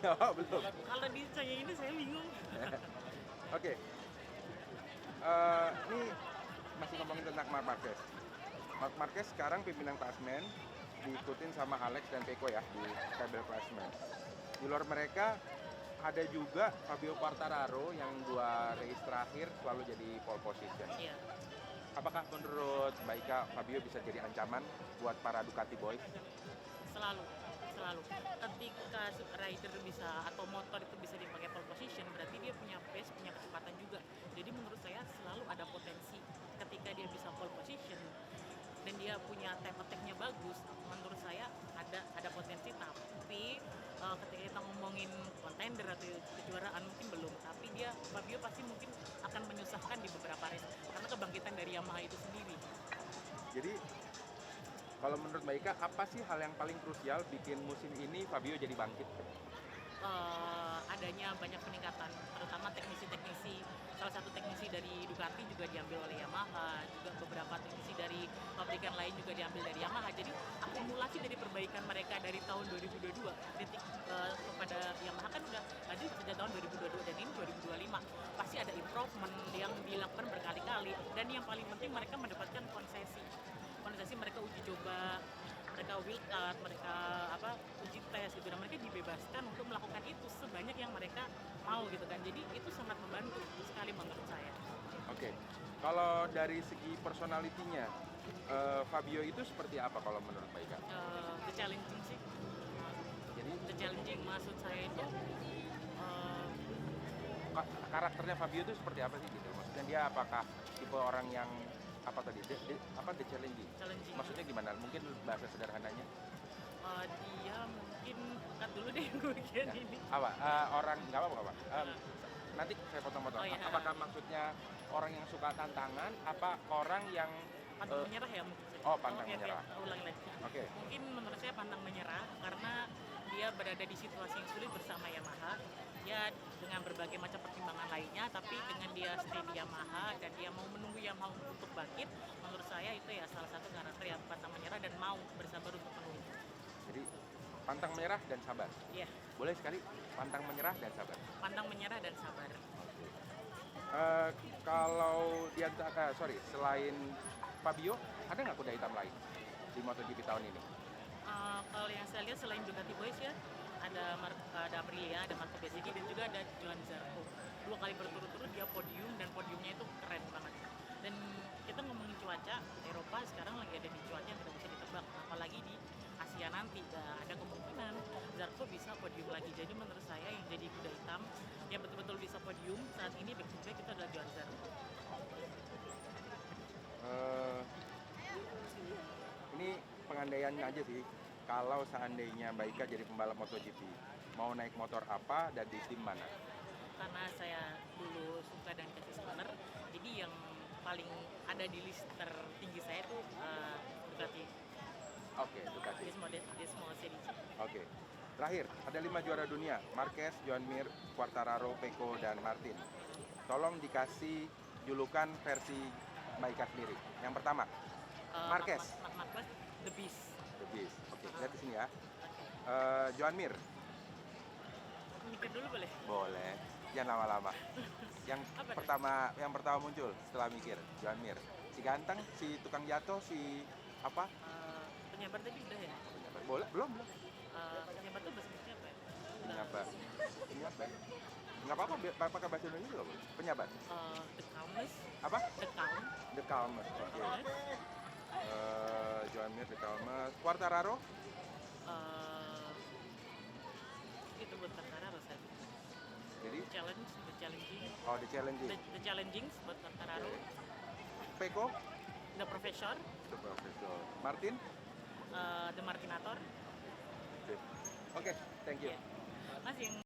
Oh, belum. Kalau di saya ini saya bingung. Oke, ini masih ngomongin tentang Marc Marquez. Marc Marquez sekarang pimpinan klasmen, diikutin sama Alex dan Peko ya di tabel klasmen. Di luar mereka ada juga Fabio Quartararo yang 2 race terakhir selalu jadi pole position. Iya, Apakah menurut Mbak Ika Fabio bisa jadi ancaman buat para Ducati boys? selalu selalu. Ketika rider bisa atau motor itu bisa dipakai pole position, berarti dia punya pace, punya kecepatan juga. Jadi menurut saya selalu ada potensi ketika dia bisa pole position dan dia punya time attack-nya bagus. Menurut saya ada potensi, tapi ketika kita ngomongin contender atau kejuaraan mungkin belum, tapi dia Fabio pasti mungkin akan menyusahkan di beberapa race karena kebangkitan dari Yamaha itu sendiri. Jadi kalau menurut Mbak Ika apa sih hal yang paling krusial bikin musim ini Fabio jadi bangkit? Adanya banyak peningkatan, terutama teknisi-teknisi. Salah satu teknisi dari Ducati juga diambil oleh Yamaha, juga beberapa teknisi dari pabrikan lain juga diambil dari Yamaha. Jadi akumulasi dari perbaikan mereka dari tahun 2022 kepada Yamaha kan udah tadi sejak tahun 2022 dan ini 2025 pasti ada improvement yang dilakukan berkali-kali, dan yang paling penting mereka mendapatkan konsesi mereka uji coba, mereka wildcard, mereka uji tes gitu, dan mereka dibebaskan untuk melakukan itu sebanyak yang mereka mau gitu kan. Jadi itu sangat membantu sekali menurut saya. Oke, kalau dari segi personalitinya Fabio itu seperti apa kalau menurut Mbak Ika? The challenging sih. Jadi The challenging maksud saya itu karakternya Fabio itu seperti apa sih gitu? Maksudnya dia apakah tipe orang yang apa tadi? Apa the challenging? challenging. Maksudnya gimana? Mungkin bahasa sederhananya? Dia mungkin cut dulu deh gue bagian Ya. ini. Apa? Orang nggak apa-apa, nggak apa. Nanti saya potong-potong. Oh, iya. Apakah maksudnya orang yang suka tantangan? Apa orang yang Pantang menyerah ya mungkin sih. oh, pantang Oke, menyerah. ulangi lagi. Oke. Mungkin menurut saya pantang menyerah karena dia berada di situasi yang sulit bersama Yamaha. Dia dengan berbagai macam pertimbangan lainnya, tapi dengan dia stay di Yamaha dan dia mau menunggu Yamaha untuk bangkit, menurut saya itu ya salah satu karakter yang pantang menyerah dan mau bersabar untuk menunggu. Jadi pantang menyerah dan sabar. Iya, Boleh sekali pantang menyerah dan sabar. pantang menyerah dan sabar. Kalau di selain Fabio, ada nggak kuda hitam lain di MotoGP tahun ini? Kalau yang saya lihat selain Ducati Boys ya, ada Aprilia, ada Marco Bezzecchi, dan juga ada Johan Zarco. 2 kali berturut-turut dia podium, dan podiumnya itu keren banget. Dan kita ngomongin cuaca, Eropa sekarang lagi ada di cuaca yang tidak bisa ditebak, apalagi di Asia nanti ada kemungkinan Zarco bisa podium lagi. Jadi menurut saya yang jadi kuda hitam yang betul-betul bisa podium saat ini back to back itu adalah Johan Zarco. Eh, ini pengandaian aja sih. Kalau seandainya Mbak Ika jadi pembalap MotoGP, mau naik motor apa dan di tim mana? Karena saya dulu suka dan kasih spinner, jadi yang paling ada di list tertinggi saya itu Ducati Oke, Ducati. Desmo Series. Oke. Terakhir, ada 5 juara dunia, Marquez, Joan Mir, Quartararo, Pecco, dan Martin. Tolong dikasih julukan versi Mbak Ika sendiri. Yang pertama, Marquez. Marquez, the beast. The Beast. Oke, lihat di sini ya. Oke. Joan Mir, Mikir dulu boleh? boleh. Jangan lama-lama. Yang Apa tuh? pertama muncul setelah mikir, Joan Mir. Si ganteng, si tukang jatuh, si apa? Penyabar tadi udah ya? Boleh? Belum. Penyabar tuh bahasa Indonesia apa ya? Penyabar. Penyabar. Nggak apa-apa, pakai bahasa Indonesia juga boleh. Penyabar. The Calmness. Apa? The Calm. The Calmest. Oke. Terus, Joan Mir, The Calmest. Quartararo? uh, itu buat Quartararo saya. Jadi, The Challenging. oh, The Challenging. The Challenging buat Quartararo. Pecco? The Professor. The Professor. Martin? The Martinator. Oke, thank you. Masih yang